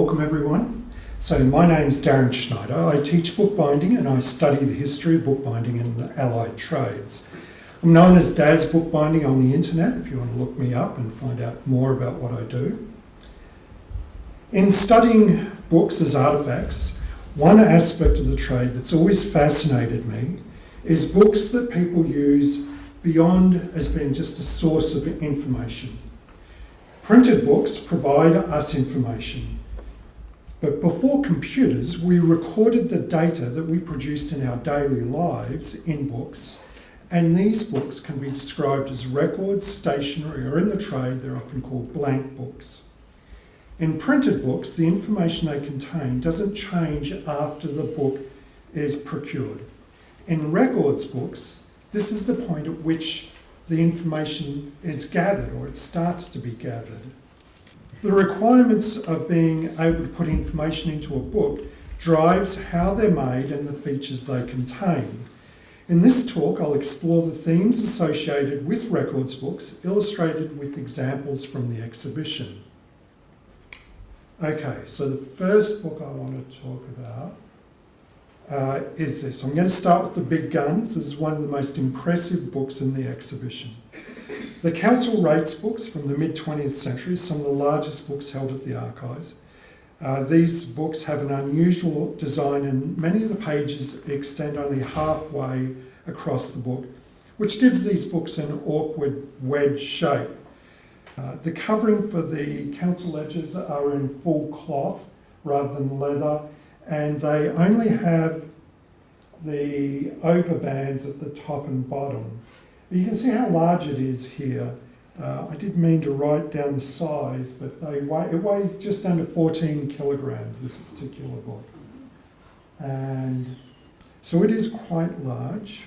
welcome everyone. So my name's Darryn Schneider. I teach bookbinding and I study the history of bookbinding and the allied trades. I'm known as Daz Bookbinding on the internet if you want to look me up and find out more about what I do. In studying books as artefacts, one aspect of the trade that's always fascinated me is books that people use beyond as being just a source of information. Printed books provide us information, but before computers, we recorded the data that we produced in our daily lives in books, and these books can be described as records, stationery, or in the trade, they're often called blank books. In printed books, the information they contain doesn't change after the book is procured. In records books, this is the point at which the information is gathered, or it starts to be gathered. The requirements of being able to put information into a book drives how they're made and the features they contain. In this talk, I'll explore the themes associated with records books, illustrated with examples from the exhibition. Okay, so the first book I want to talk about is this. I'm going to start with the big guns. This is one of the most impressive books in the exhibition. The council rates books from the mid-20th century, some of the largest books held at the archives. These books have an unusual design and many of the pages extend only halfway across the book, which gives these books an awkward wedge shape. The covering for the council ledgers are in full cloth rather than leather, and they only have the overbands at the top and bottom. But you can see how large it is here. I didn't mean to write down the size, but it weighs just under 14 kilograms, this particular book. And so it is quite large.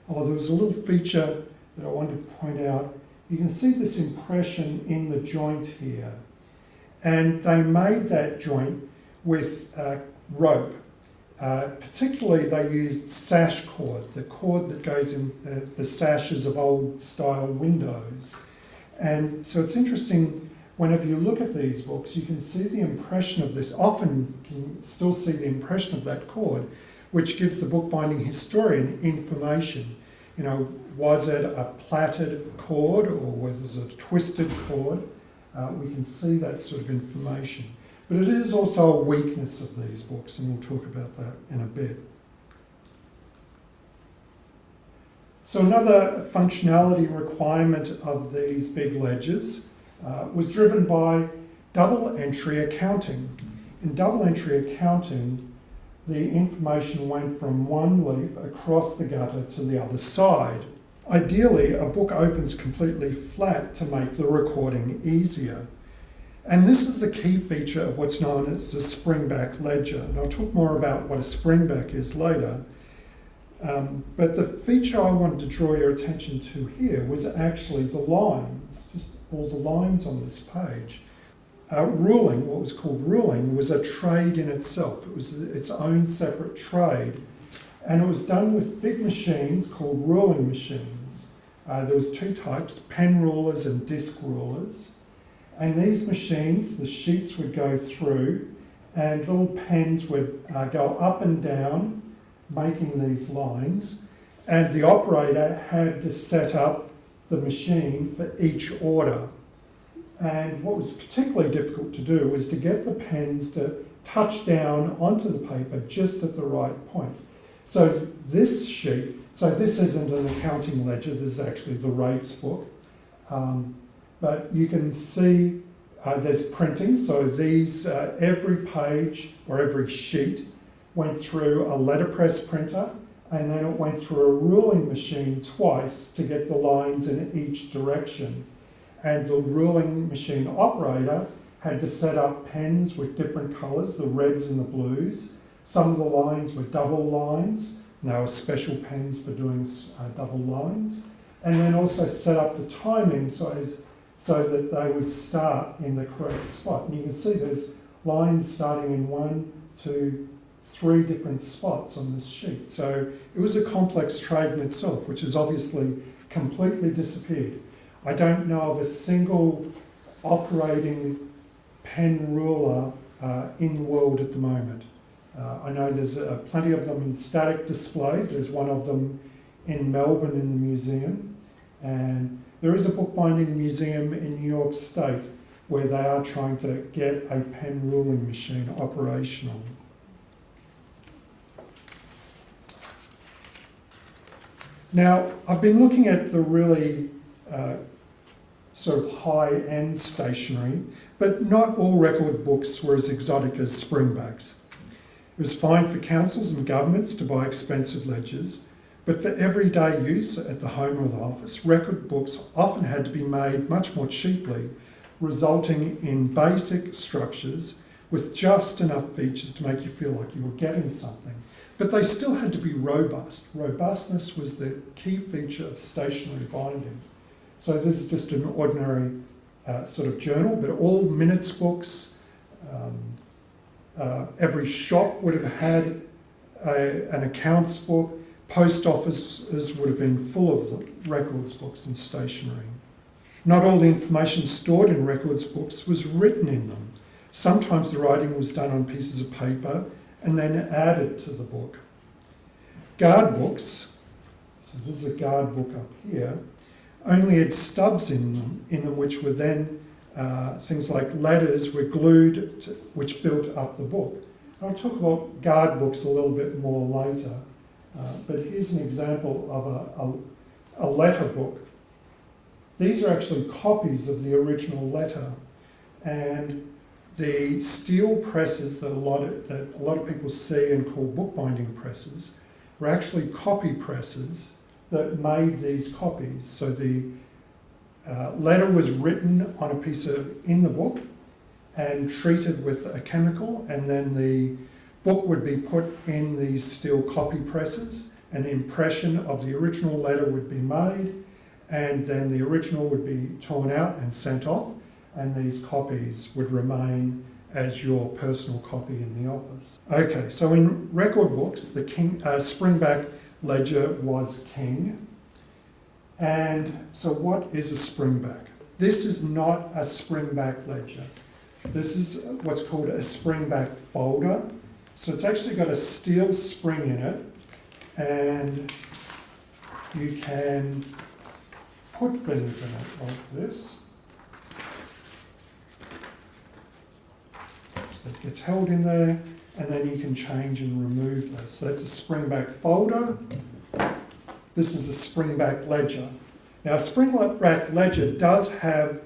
Oh, there was a little feature that I wanted to point out. You can see this impression in the joint here. And they made that joint with rope. Particularly they used sash cord, the cord that goes in the sashes of old style windows. And so it's interesting, whenever you look at these books, you can see the impression of this, often can still see the impression of that cord, which gives the bookbinding historian information. You know, was it a plaited cord or was it a twisted cord? We can see that sort of information. But it is also a weakness of these books, and we'll talk about that in a bit. So another functionality requirement of these big ledgers was driven by double entry accounting. In double entry accounting, the information went from one leaf across the gutter to the other side. Ideally, a book opens completely flat to make the recording easier. And this is the key feature of what's known as the springback ledger. And I'll talk more about what a springback is later. But the feature I wanted to draw your attention to here was actually the lines, just all the lines on this page. Ruling, what was called ruling, was a trade in itself. It was its own separate trade. And it was done with big machines called ruling machines. There was two types, pen rulers and disc rulers. And these machines, the sheets would go through and little pens would go up and down, making these lines. And the operator had to set up the machine for each order. And what was particularly difficult to do was to get the pens to touch down onto the paper just at the right point. So this sheet, so this isn't an accounting ledger, this is actually the rates book. But you can see there's printing, so these, every page or every sheet went through a letterpress printer, and then it went through a ruling machine twice to get the lines in each direction. And the ruling machine operator had to set up pens with different colours, the reds and the blues. Some of the lines were double lines, and there were special pens for doing double lines. And then also set up the timing so that they would start in the correct spot. And you can see there's lines starting in 1, 2, 3 different spots on this sheet. So it was a complex trade in itself, which has obviously completely disappeared. I don't know of a single operating pen ruler in the world at the moment. I know there's plenty of them in static displays. There's one of them in Melbourne in the museum, and there is a bookbinding museum in New York State where they are trying to get a pen ruling machine operational. Now, I've been looking at the really sort of high-end stationery, but not all record books were as exotic as springbacks. It was fine for councils and governments to buy expensive ledgers, but for everyday use at the home or the office, record books often had to be made much more cheaply, resulting in basic structures with just enough features to make you feel like you were getting something. But they still had to be robust. Robustness was the key feature of stationery binding. So this is just an ordinary sort of journal, but all minutes books, every shop would have had an accounts book. Post offices would have been full of the records books and stationery. Not all the information stored in records books was written in them. Sometimes the writing was done on pieces of paper and then added to the book. Guard books, so this is a guard book up here, only had stubs in them which were then, things like letters were glued to, which built up the book. I'll talk about guard books a little bit more later, but here's an example of a letter book. These are actually copies of the original letter, and the steel presses that a lot of people see and call bookbinding presses were actually copy presses that made these copies. So the letter was written on a piece in the book and treated with a chemical, and then the book would be put in these steel copy presses. An impression of the original letter would be made, and then the original would be torn out and sent off, and these copies would remain as your personal copy in the office. Okay, so in record books, the springback ledger was king. And so what is a springback? This is not a springback ledger. This is what's called a springback folder. So it's actually got a steel spring in it, and you can put things in it like this. So it gets held in there, and then you can change and remove this. So that's a springback folder. This is a springback ledger. Now, a springback ledger does have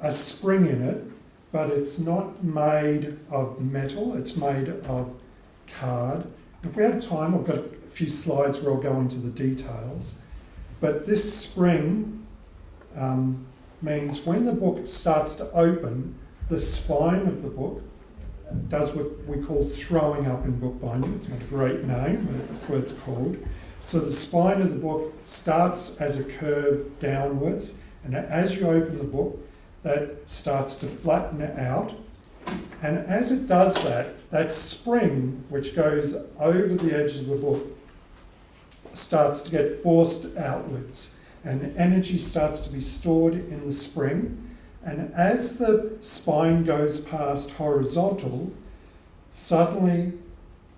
a spring in it, but it's not made of metal, it's made of card. If we have time, I've got a few slides where I'll go into the details. But this spring means when the book starts to open, the spine of the book does what we call throwing up in bookbinding. It's not a great name, but that's what it's called. So the spine of the book starts as a curve downwards, and as you open the book, that starts to flatten out. And as it does that, that spring, which goes over the edge of the book, starts to get forced outwards, and energy starts to be stored in the spring. And as the spine goes past horizontal, suddenly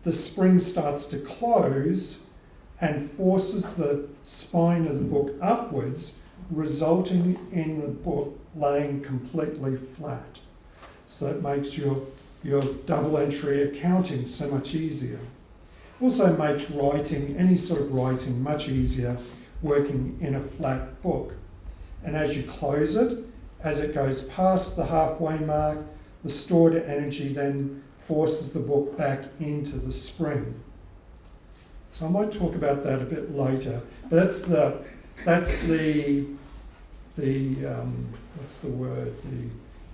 the spring starts to close and forces the spine of the book upwards, resulting in the book laying completely flat. So that makes your double entry accounting so much easier. Also makes writing, any sort of writing, much easier working in a flat book. And as you close it, as it goes past the halfway mark, the stored energy then forces the book back into the spring. So I might talk about that a bit later. But that's the what's the word?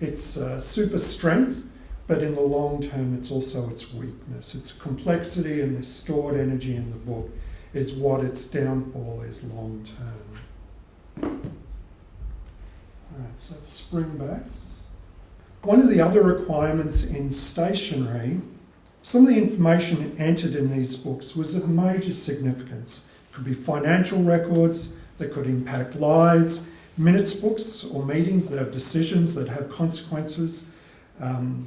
It's super strength, but in the long term, it's also its weakness. Its complexity and the stored energy in the book is what its downfall is long term. Alright, so that's springbacks. One of the other requirements in stationery, some of the information entered in these books was of major significance. It could be financial records that could impact lives, minutes books or meetings that have decisions that have consequences, there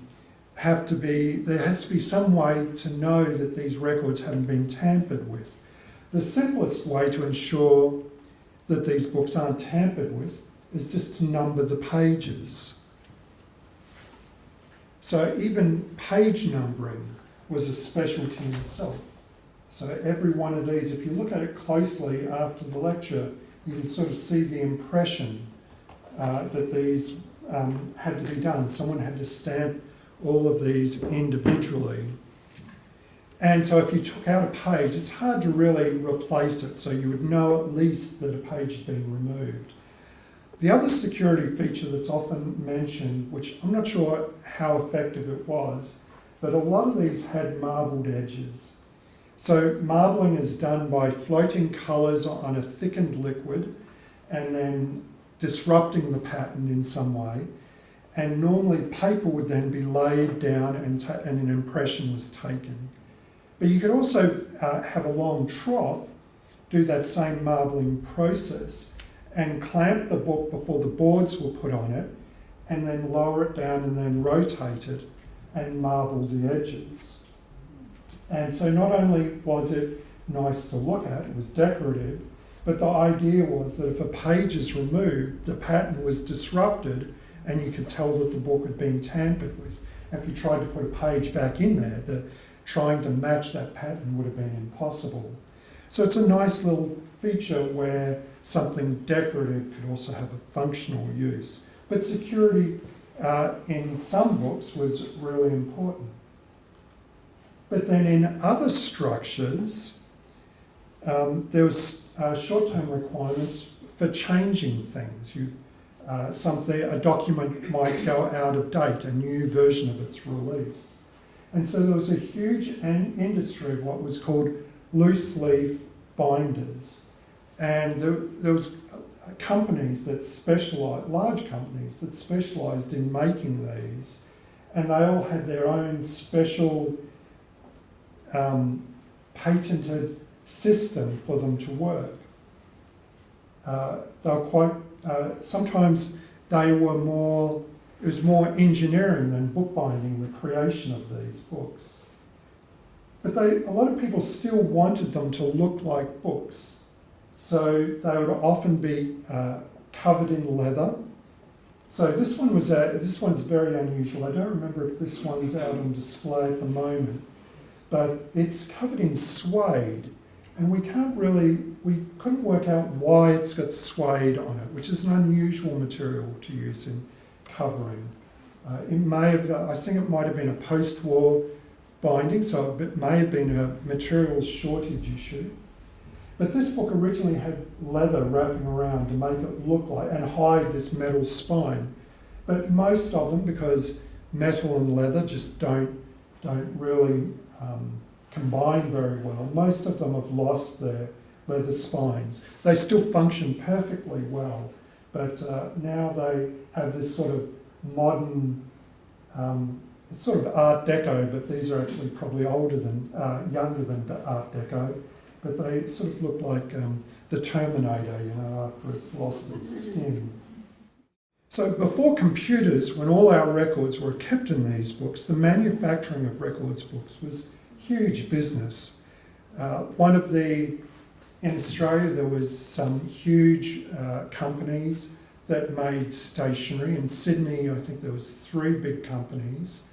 has to be some way to know that these records haven't been tampered with. The simplest way to ensure that these books aren't tampered with is just to number the pages. So even page numbering was a specialty in itself. So every one of these, if you look at it closely after the lecture, you can sort of see the impression that these had to be done. Someone had to stamp all of these individually. And so if you took out a page, it's hard to really replace it, so you would know at least that a page had been removed. The other security feature that's often mentioned, which I'm not sure how effective it was, but a lot of these had marbled edges. So marbling is done by floating colours on a thickened liquid and then disrupting the pattern in some way. And normally paper would then be laid down and an impression was taken. But you could also have a long trough, do that same marbling process, and clamp the book before the boards were put on it, and then lower it down and then rotate it and marble the edges. And so not only was it nice to look at, it was decorative, but the idea was that if a page is removed, the pattern was disrupted and you could tell that the book had been tampered with. If you tried to put a page back in there, trying to match that pattern would have been impossible. So it's a nice little feature where something decorative could also have a functional use. But security in some books was really important. But then in other structures, there was short-term requirements for changing things. A document might go out of date, a new version of it's released. And so there was a huge industry of what was called loose leaf binders. And there was companies that specialised, large companies that specialised in making these, and they all had their own special patented system for them to work. They were quite, sometimes it was more engineering than bookbinding, the creation of these books. But a lot of people still wanted them to look like books. So they would often be covered in leather. So this one's very unusual. I don't remember if this one's out on display at the moment, but it's covered in suede. And we couldn't work out why it's got suede on it, which is an unusual material to use in covering. I think it might have been a post-war binding, so it may have been a materials shortage issue. But this book originally had leather wrapping around to make it look like, and hide this metal spine. But most of them, because metal and leather just don't really combine very well, most of them have lost their leather spines. They still function perfectly well, but now they have this sort of modern, it's sort of Art Deco, but these are actually probably younger than Art Deco, but they sort of look like the Terminator, after it's lost its skin. So before computers, when all our records were kept in these books, the manufacturing of records books was huge business. In Australia, there was some huge companies that made stationery. In Sydney, I think there was 3 big companies.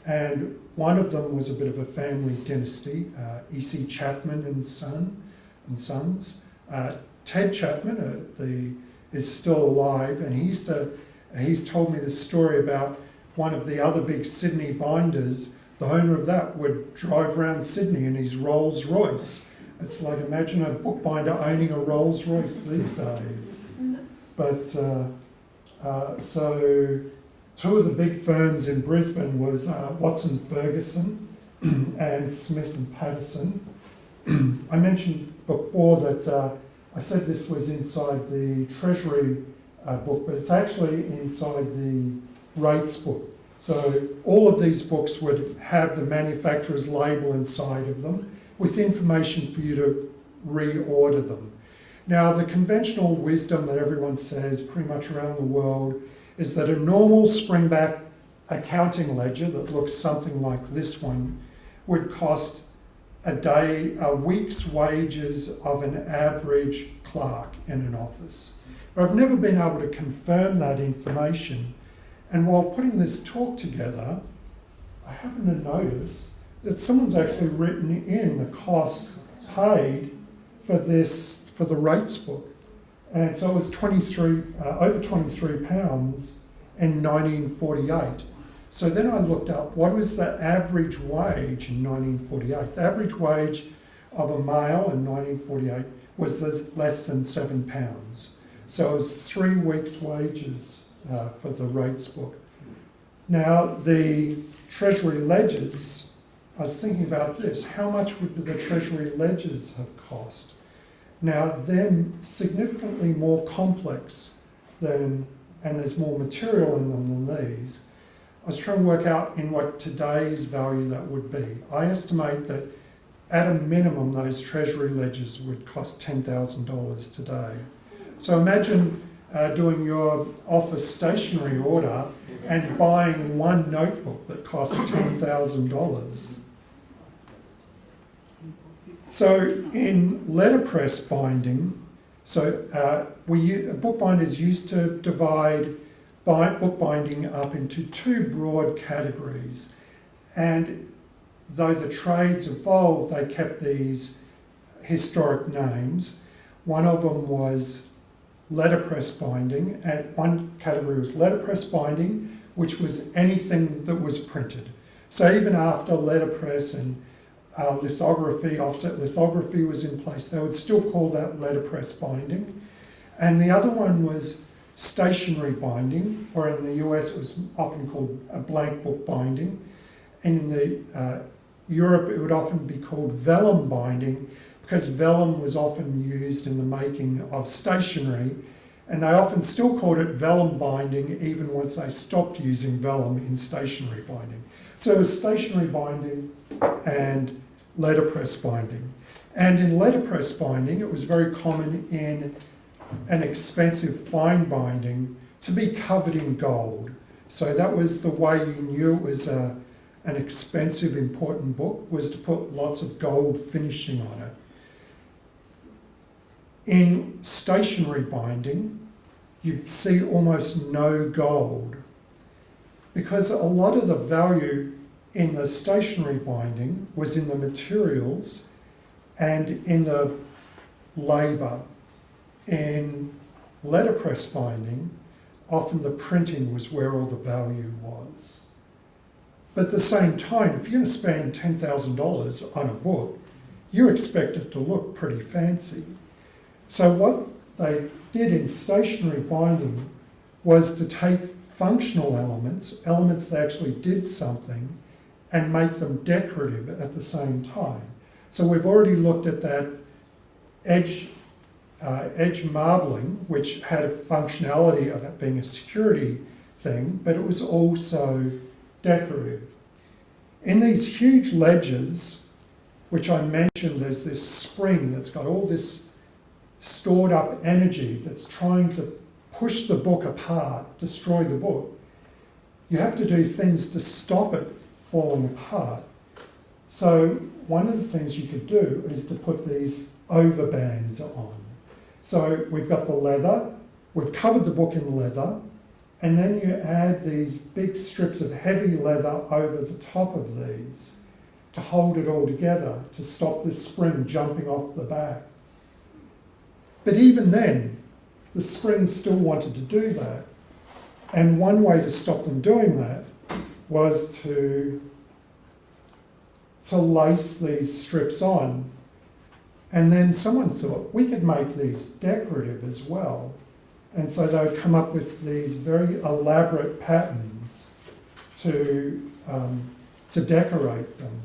And one of them was a bit of a family dynasty, E.C. Chapman and Sons. Ted Chapman is still alive, and he's told me this story about one of the other big Sydney binders. The owner of that would drive around Sydney in his Rolls Royce. It's like, imagine a bookbinder owning a Rolls Royce these days. But so 2 of the big firms in Brisbane was Watson Ferguson and Smith and Patterson. I mentioned before that I said this was inside the Treasury book, but it's actually inside the rates book. So all of these books would have the manufacturer's label inside of them with information for you to reorder them. Now, the conventional wisdom that everyone says pretty much around the world is that a normal springback a counting ledger that looks something like this one would cost a week's wages of an average clerk in an office. But I've never been able to confirm that information. And while putting this talk together, I happen to notice that someone's actually written in the cost paid for the rates book. And so it was over £23 in 1948. So then I looked up what was the average wage in 1948. The average wage of a male in 1948 was less than £7. So it was 3 weeks' wages for the rates book. Now the Treasury ledgers, I was thinking about this, how much would the Treasury ledgers have cost? Now they're significantly more complex and there's more material in them than these. I was trying to work out in what today's value that would be. I estimate that at a minimum those Treasury ledgers would cost $10,000 today. So imagine doing your office stationery order and buying one notebook that costs $10,000. So in letterpress binding, bookbinders used to divide bookbinding up into 2 broad categories. And though the trades evolved, they kept these historic names. One of them was letterpress binding, and one category was letterpress binding, which was anything that was printed. So even after letterpress and lithography, offset lithography was in place, they would still call that letterpress binding. And the other one was stationery binding, or in the US it was often called a blank book binding. And in Europe it would often be called vellum binding, because vellum was often used in the making of stationery, and they often still called it vellum binding even once they stopped using vellum in stationery binding. So it was stationery binding and letterpress binding. And in letterpress binding, it was very common in an expensive fine binding to be covered in gold. So that was the way you knew it was an expensive, important book, was to put lots of gold finishing on it. In stationery binding, you see almost no gold, because a lot of the value in the stationery binding was in the materials and in the labour. In letterpress binding, often the printing was where all the value was. But at the same time, if you're going to spend $10,000 on a book, you expect it to look pretty fancy. So what they did in stationery binding was to take functional elements that actually did something, and make them decorative at the same time. So we've already looked at that edge marbling, which had a functionality of it being a security thing, but it was also decorative. In these huge ledgers, which I mentioned, there's this spring that's got all this stored up energy that's trying to push the book apart, destroy the book. You have to do things to stop it falling apart. So one of the things you could do is to put these overbands on. So we've got the leather, we've covered the book in leather, and then you add these big strips of heavy leather over the top of these to hold it all together, to stop this spring jumping off the back. But even then, the spring still wanted to do that. And one way to stop them doing that was to lace these strips on. And then someone thought, we could make these decorative as well. And so they would come up with these very elaborate patterns to decorate them.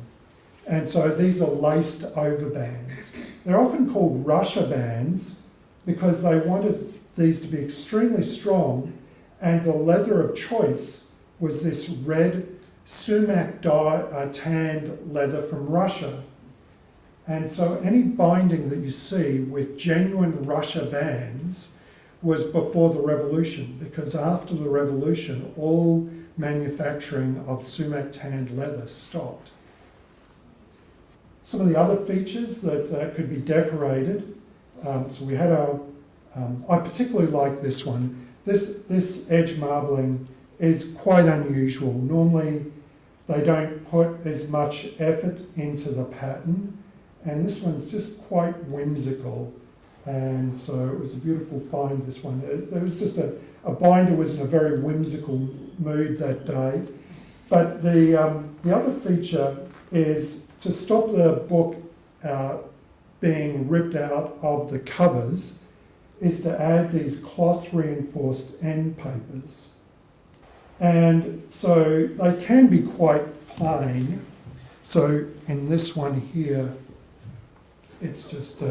And so these are laced overbands. They're often called Russia bands because they wanted these to be extremely strong, and the leather of choice was this red sumac tanned leather from Russia. And so any binding that you see with genuine Russia bands was before the revolution, because after the revolution, all manufacturing of sumac tanned leather stopped. Some of the other features that could be decorated, so we had our, I particularly like this one. This edge marbling is quite unusual. Normally they don't put as much effort into the pattern, and this one's just quite whimsical. And so it was a beautiful find, this one. There was just a binder was in a very whimsical mood that day. But the other feature is to stop the book being ripped out of the covers is to add these cloth reinforced end papers. And so they can be quite plain. So in this one here, it's just,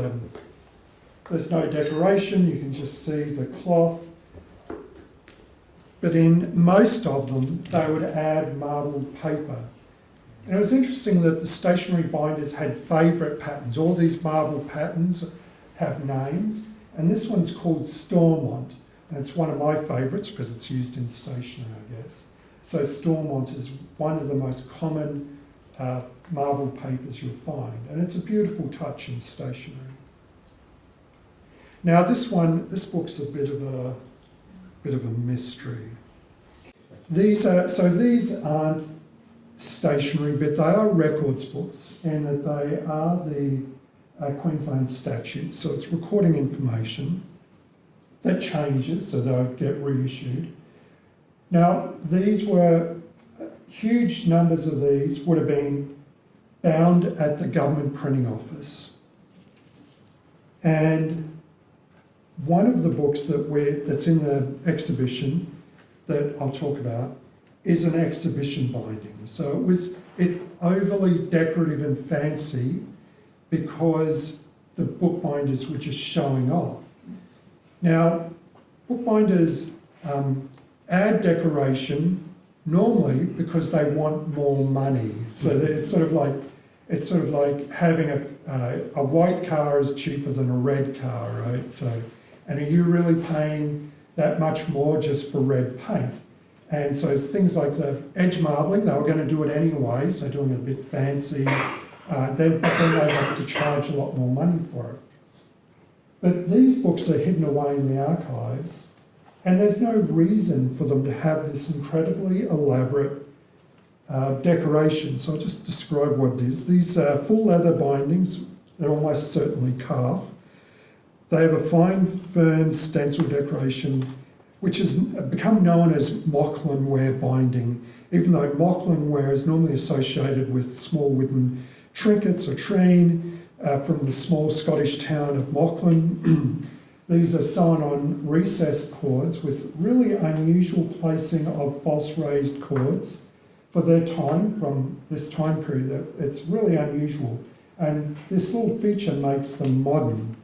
there's no decoration, you can just see the cloth. But in most of them, they would add marbled paper. And it was interesting that the stationery binders had favourite patterns. All these marbled patterns have names, and this one's called Stormont. And it's one of my favourites because it's used in stationery, I guess. So Stormont is one of the most common marbled papers you'll find, and it's a beautiful touch in stationery. Now this book's a bit of a mystery. These aren't stationery, but they are records books, and that they are the Queensland statutes. So it's recording information that changes, so they'll get reissued. Now these were huge numbers of these would have been bound at the government printing office, and one of the books that's in the exhibition that I'll talk about is an exhibition binding. So it overly decorative and fancy because the bookbinders were just showing off. Now, bookbinders add decoration normally because they want more money. So it's sort of like having a white car is cheaper than a red car, right? So, and are you really paying that much more just for red paint? And so things like the edge marbling, they were going to do it anyway, so doing it a bit fancy. Then they have to charge a lot more money for it. But these books are hidden away in the archives, and there's no reason for them to have this incredibly elaborate decoration. So I'll just describe what it is. These full leather bindings, they're almost certainly calf. They have a fine fern stencil decoration, which has become known as Mocklin ware binding, even though Mocklin ware is normally associated with small wooden trinkets or train from the small Scottish town of Mocklin. These are sewn on recessed cords with really unusual placing of false raised cords for their time, from this time period. It's really unusual. And this little feature makes them modern.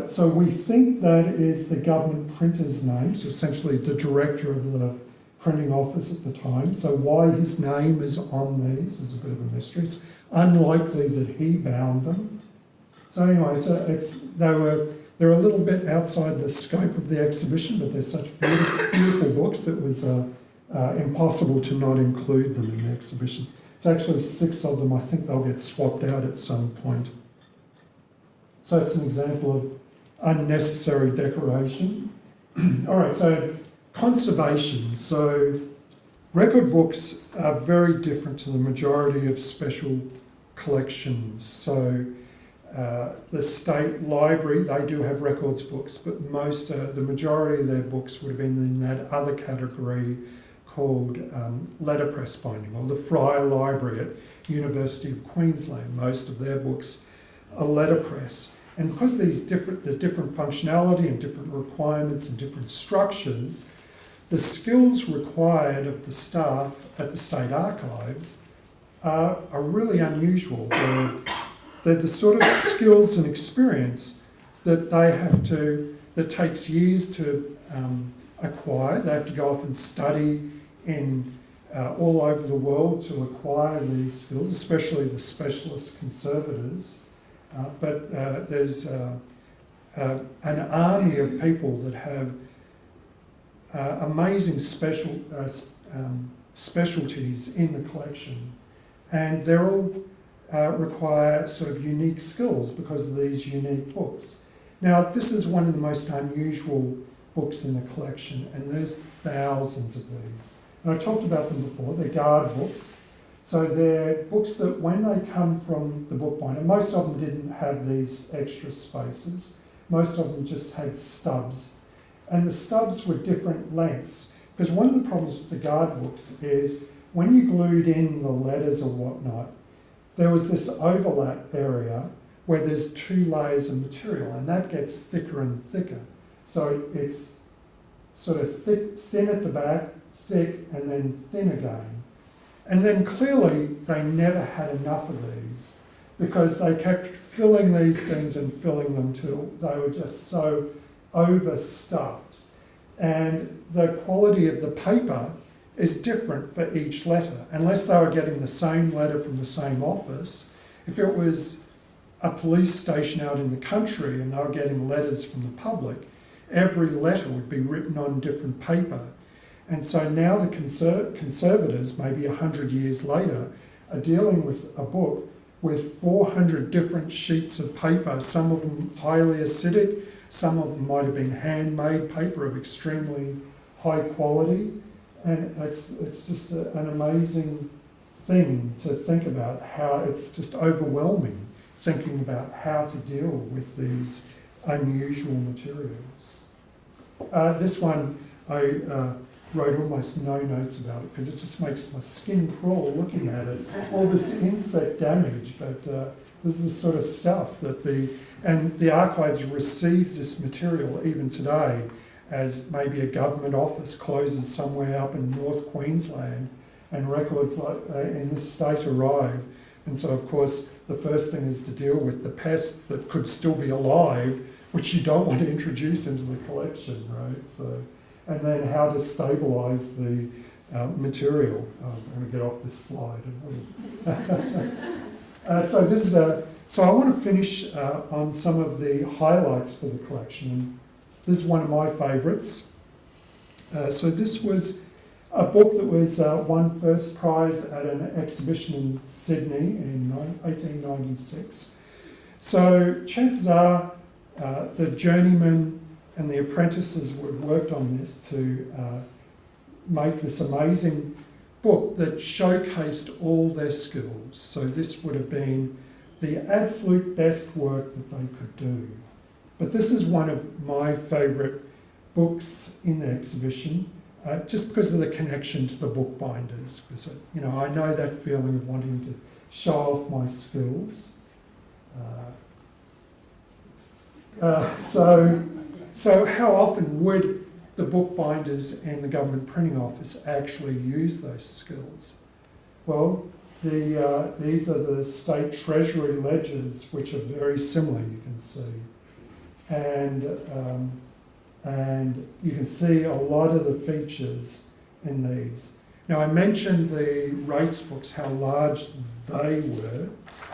So we think that is the government printer's name, so essentially the director of the printing office at the time. So why his name is on these is a bit of a mystery. It's unlikely that he bound them. So anyway, they're a little bit outside the scope of the exhibition, but they're such beautiful books it was impossible to not include them in the exhibition. It's actually 6 of them. I think they'll get swapped out at some point. So it's an example of unnecessary decoration. All right, so conservation. So record books are very different to the majority of special collections. So the state library, they do have records books, but the majority of their books would have been in that other category called letterpress binding, or the Friar Library at University of Queensland. Most of their books are letterpress. And because the different functionality and different requirements and different structures, the skills required of the staff at the State Archives are really unusual. They're the sort of skills and experience that that takes years to acquire. They have to go off and study all over the world to acquire these skills, especially the specialist conservators. But there's an army of people that have amazing specialties in the collection, and they're all require sort of unique skills because of these unique books. Now, this is one of the most unusual books in the collection, and there's thousands of these. And I talked about them before. They're guard books. So they're books that when they come from the bookbinder, most of them didn't have these extra spaces. Most of them just had stubs. And the stubs were different lengths. Because one of the problems with the guard books is when you glued in the letters or whatnot, there was this overlap area where there's 2 layers of material, and that gets thicker and thicker. So it's sort of thin at the back, thick, and then thin again. And then clearly they never had enough of these because they kept filling these things and filling them till they were just so overstuffed. And the quality of the paper is different for each letter, unless they were getting the same letter from the same office. If it was a police station out in the country and they were getting letters from the public, every letter would be written on different paper. And so now the conservators, maybe 100 years later, are dealing with a book with 400 different sheets of paper, some of them highly acidic, some of them might have been handmade paper of extremely high quality. And it's just an amazing thing to think about, how it's just overwhelming thinking about how to deal with these unusual materials. This one, I wrote almost no notes about it because it just makes my skin crawl looking at it. All this insect damage, but this is the sort of stuff that the archives receives this material even today, as maybe a government office closes somewhere up in North Queensland and records like in this state arrive. And so, of course, the first thing is to deal with the pests that could still be alive, which you don't want to introduce into the collection, right? So, and then how to stabilise the material. I'm going to get off this slide. So I want to finish on some of the highlights for the collection. This is one of my favourites. So this was a book that was won first prize at an exhibition in Sydney in 1896. So chances are the journeyman and the apprentices would have worked on this to make this amazing book that showcased all their skills. So this would have been the absolute best work that they could do. But this is one of my favourite books in the exhibition, just because of the connection to the bookbinders. Because I know that feeling of wanting to show off my skills. So how often would the bookbinders and the government printing office actually use those skills? Well, these are the state Treasury ledgers, which are very similar, you can see. And you can see a lot of the features in these. Now, I mentioned the rates books, how large they were.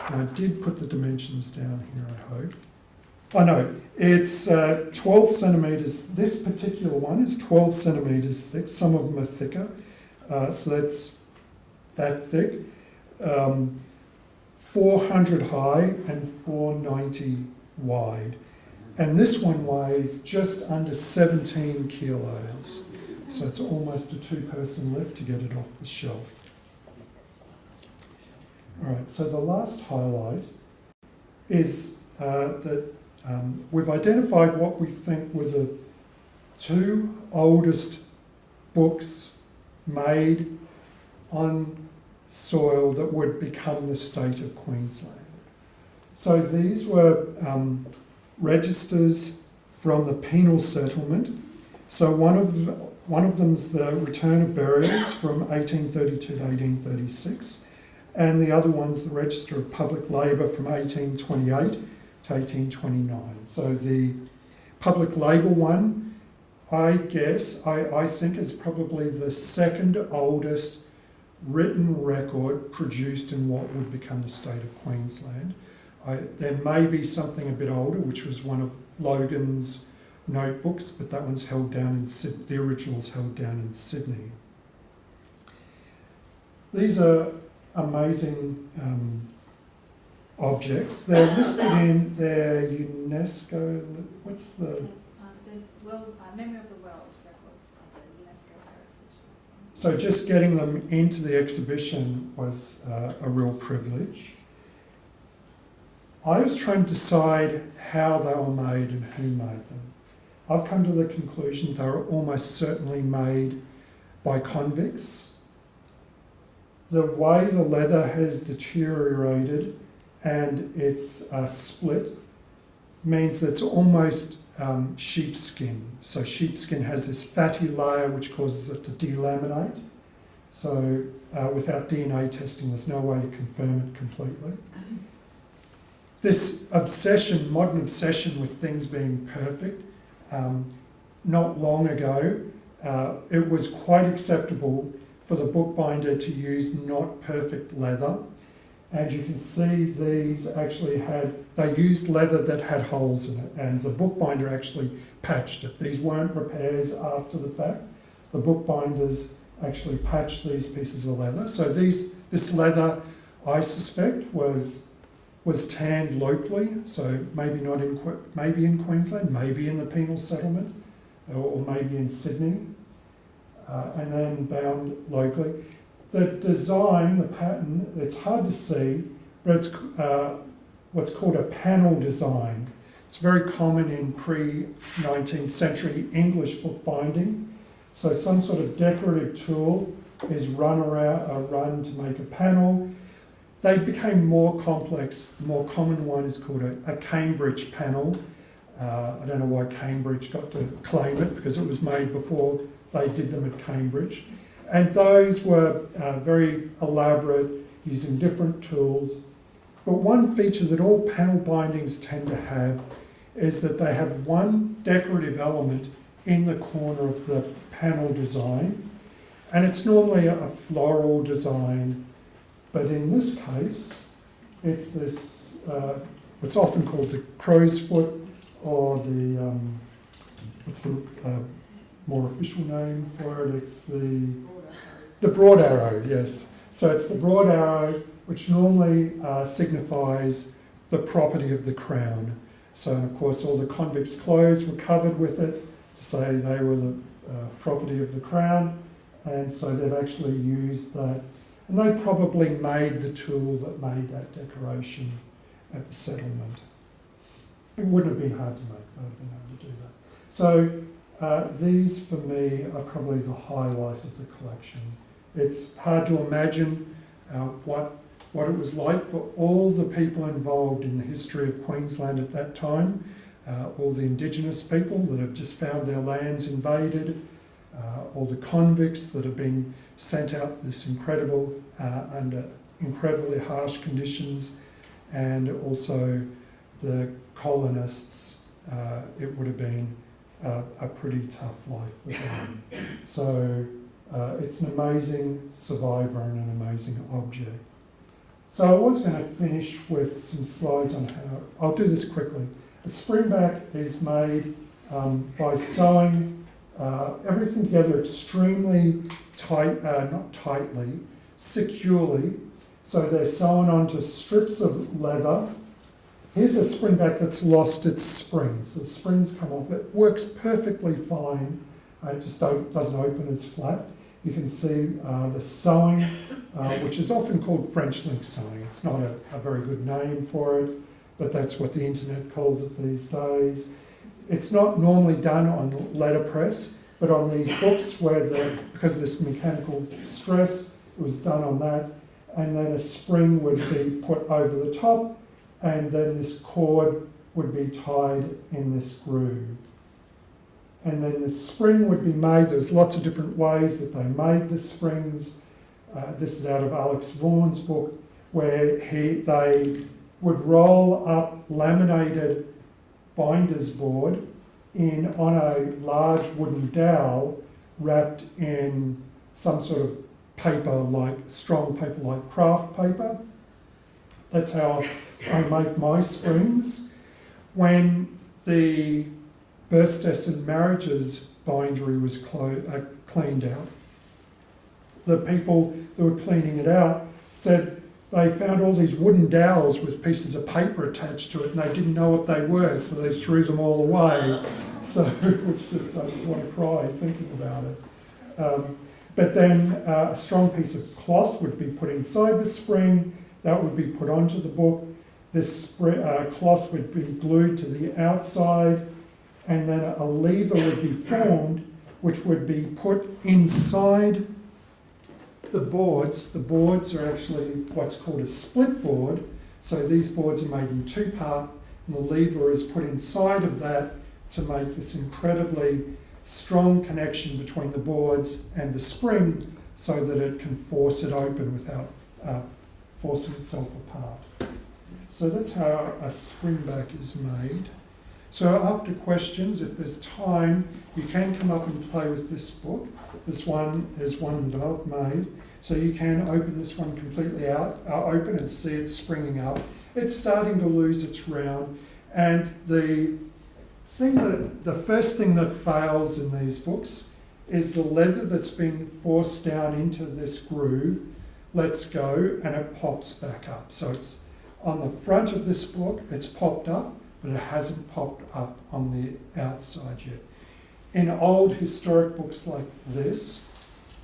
And I did put the dimensions down here, I hope. Oh no, it's 12 centimetres. This particular one is 12 centimetres thick. Some of them are thicker. So that's that thick. 400 high and 490 wide. And this one weighs just under 17 kilos. So it's almost a 2-person lift to get it off the shelf. All right, so the last highlight is that we've identified what we think were the 2 oldest books made on soil that would become the state of Queensland. So these were registers from the penal settlement. So one of them's the return of burials from 1832 to 1836, and the other one's the register of public labour from 1828 to 1829. So the public labour one, I think is probably the second oldest written record produced in what would become the state of Queensland. There may be something a bit older, which was one of Logan's notebooks, but that one's held down in Sydney. The original's held down in Sydney. These are amazing objects. They're listed in their UNESCO, what's the... Memory of the World records of the UNESCO Heritage System. So just getting them into the exhibition was a real privilege. I was trying to decide how they were made and who made them. I've come to the conclusion they were almost certainly made by convicts. The way the leather has deteriorated and it's split means that it's almost sheepskin. So sheepskin has this fatty layer which causes it to delaminate. So without DNA testing, there's no way to confirm it completely. This obsession, modern obsession with things being perfect, not long ago, it was quite acceptable for the bookbinder to use not perfect leather. And you can see these actually they used leather that had holes in it, and the bookbinder actually patched it. These weren't repairs after the fact. The bookbinders actually patched these pieces of leather. So this leather, I suspect, was tanned locally, so maybe not maybe in Queensland, maybe in the penal settlement, or maybe in Sydney, and then bound locally. The design, the pattern, it's hard to see, but it's what's called a panel design. It's very common in pre-19th century English bookbinding. So some sort of decorative tool is run to make a panel. They became more complex. The more common one is called a Cambridge panel. I don't know why Cambridge got to claim it, because it was made before they did them at Cambridge. And those were very elaborate, using different tools. But one feature that all panel bindings tend to have is that they have one decorative element in the corner of the panel design. And it's normally a floral design. But in this case, it's this, what's often called the crow's foot, or the, what's the more official name for it? It's the broad arrow, yes. So it's the broad arrow, which normally signifies the property of the crown. So, of course, all the convicts' clothes were covered with it to say they were the property of the crown. And so they've actually used that. And they probably made the tool that made that decoration at the settlement. It wouldn't have been hard to make, they'd have been able to do that. So these, for me, are probably the highlight of the collection. It's hard to imagine what it was like for all the people involved in the history of Queensland at that time, all the Indigenous people that have just found their lands invaded, all the convicts that have been sent out to this under incredibly harsh conditions, and also the colonists. It would have been a pretty tough life for them. So it's an amazing survivor and an amazing object. So I was going to finish with some slides on how, I'll do this quickly. A springback is made by sewing everything together extremely tight, not tightly, securely. So they're sewn onto strips of leather. Here's a springback that's lost its springs. The springs come off. It works perfectly fine. It just doesn't open as flat. You can see the sewing, which is often called French link sewing. It's not a very good name for it, but that's what the internet calls it these days. It's not normally done on letterpress, but on these books because of this mechanical stress, it was done on that, and then a spring would be put over the top, and then this cord would be tied in this groove. And then the spring would be made. There's lots of different ways that they made the springs. This is out of Alex Vaughan's book, where they would roll up laminated binder's board on a large wooden dowel wrapped in some sort of paper, strong paper like craft paper. That's how I make my springs. When the births, deaths and marriages bindery was cleaned out, the people that were cleaning it out said they found all these wooden dowels with pieces of paper attached to it, and they didn't know what they were, so they threw them all away. So, which just, I just want to cry thinking about it. But then a strong piece of cloth would be put inside the spring, that would be put onto the book. This cloth would be glued to the outside, and then a lever would be formed, which would be put inside the boards. The boards are actually what's called a split board. So these boards are made in two parts, and the lever is put inside of that to make this incredibly strong connection between the boards and the spring so that it can force it open without forcing itself apart. So that's how a springback is made. So after questions, if there's time, you can come up and play with this book. This one is one that I've made. So you can open this one completely open and see it springing up. It's starting to lose its round. And the first thing that fails in these books is the leather that's been forced down into this groove lets go and it pops back up. So it's on the front of this book, it's popped up, but it hasn't popped up on the outside yet. In old historic books like this,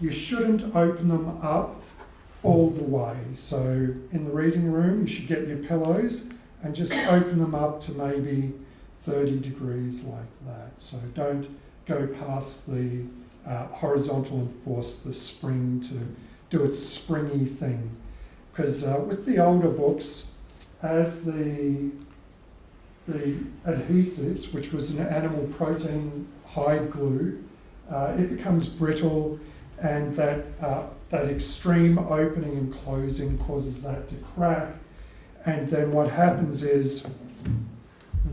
you shouldn't open them up all the way. So in the reading room, you should get your pillows and just open them up to maybe 30 degrees like that. So don't go past the horizontal and force the spring to do its springy thing. Because with the older books, as the adhesives, which was an animal protein hide glue, it becomes brittle, and that extreme opening and closing causes that to crack. And then what happens is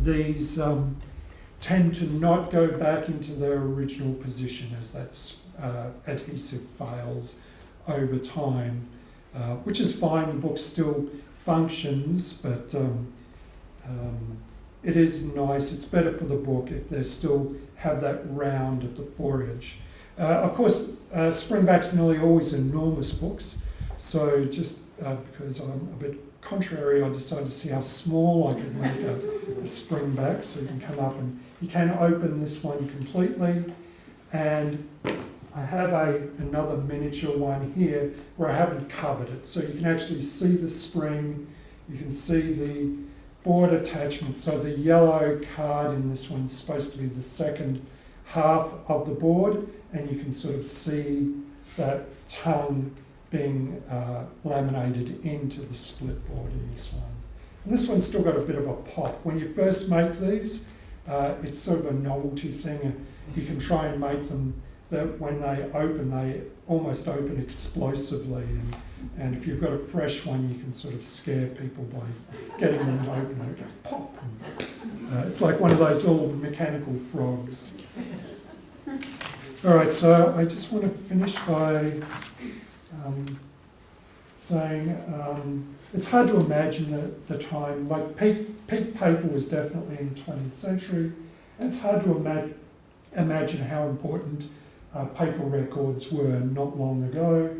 these tend to not go back into their original position as that adhesive fails over time, which is fine. The book still functions, but it is nice. It's better for the book if they still have that round at the foredge. Of course, springbacks nearly always enormous books, so just because I'm a bit contrary, I decided to see how small I could make a springback. So you can come up and you can open this one completely, and I have another miniature one here where I haven't covered it, so you can actually see the spring, you can see the board attachment. So the yellow card in this one is supposed to be the second half of the board, and you can sort of see that tongue being laminated into the split board in this one. And this one's still got a bit of a pop. When you first make these, it's sort of a novelty thing. You can try and make them that when they almost open explosively. And if you've got a fresh one, you can sort of scare people by getting them to open and it goes pop. It's like one of those little mechanical frogs. All right, so I just want to finish by saying it's hard to imagine the time, like peak paper was definitely in the 20th century, and it's hard to imagine how important paper records were not long ago.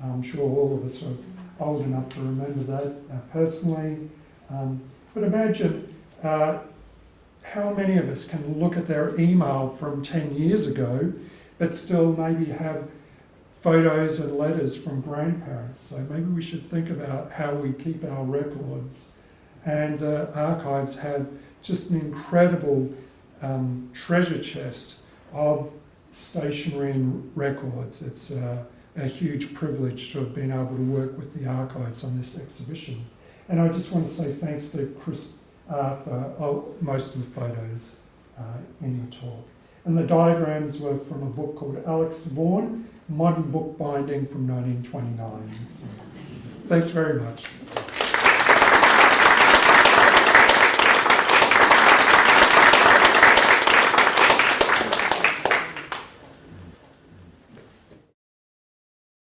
I'm sure all of us are old enough to remember that personally. But imagine how many of us can look at their email from 10 years ago, but still maybe have photos and letters from grandparents. So maybe we should think about how we keep our records. And the archives have just an incredible treasure chest of stationery and records. It's a huge privilege to have been able to work with the archives on this exhibition. And I just want to say thanks to Chris for most of the photos in your talk. And the diagrams were from a book called Alex Vaughan, Modern Bookbinding from 1929. So, thanks very much.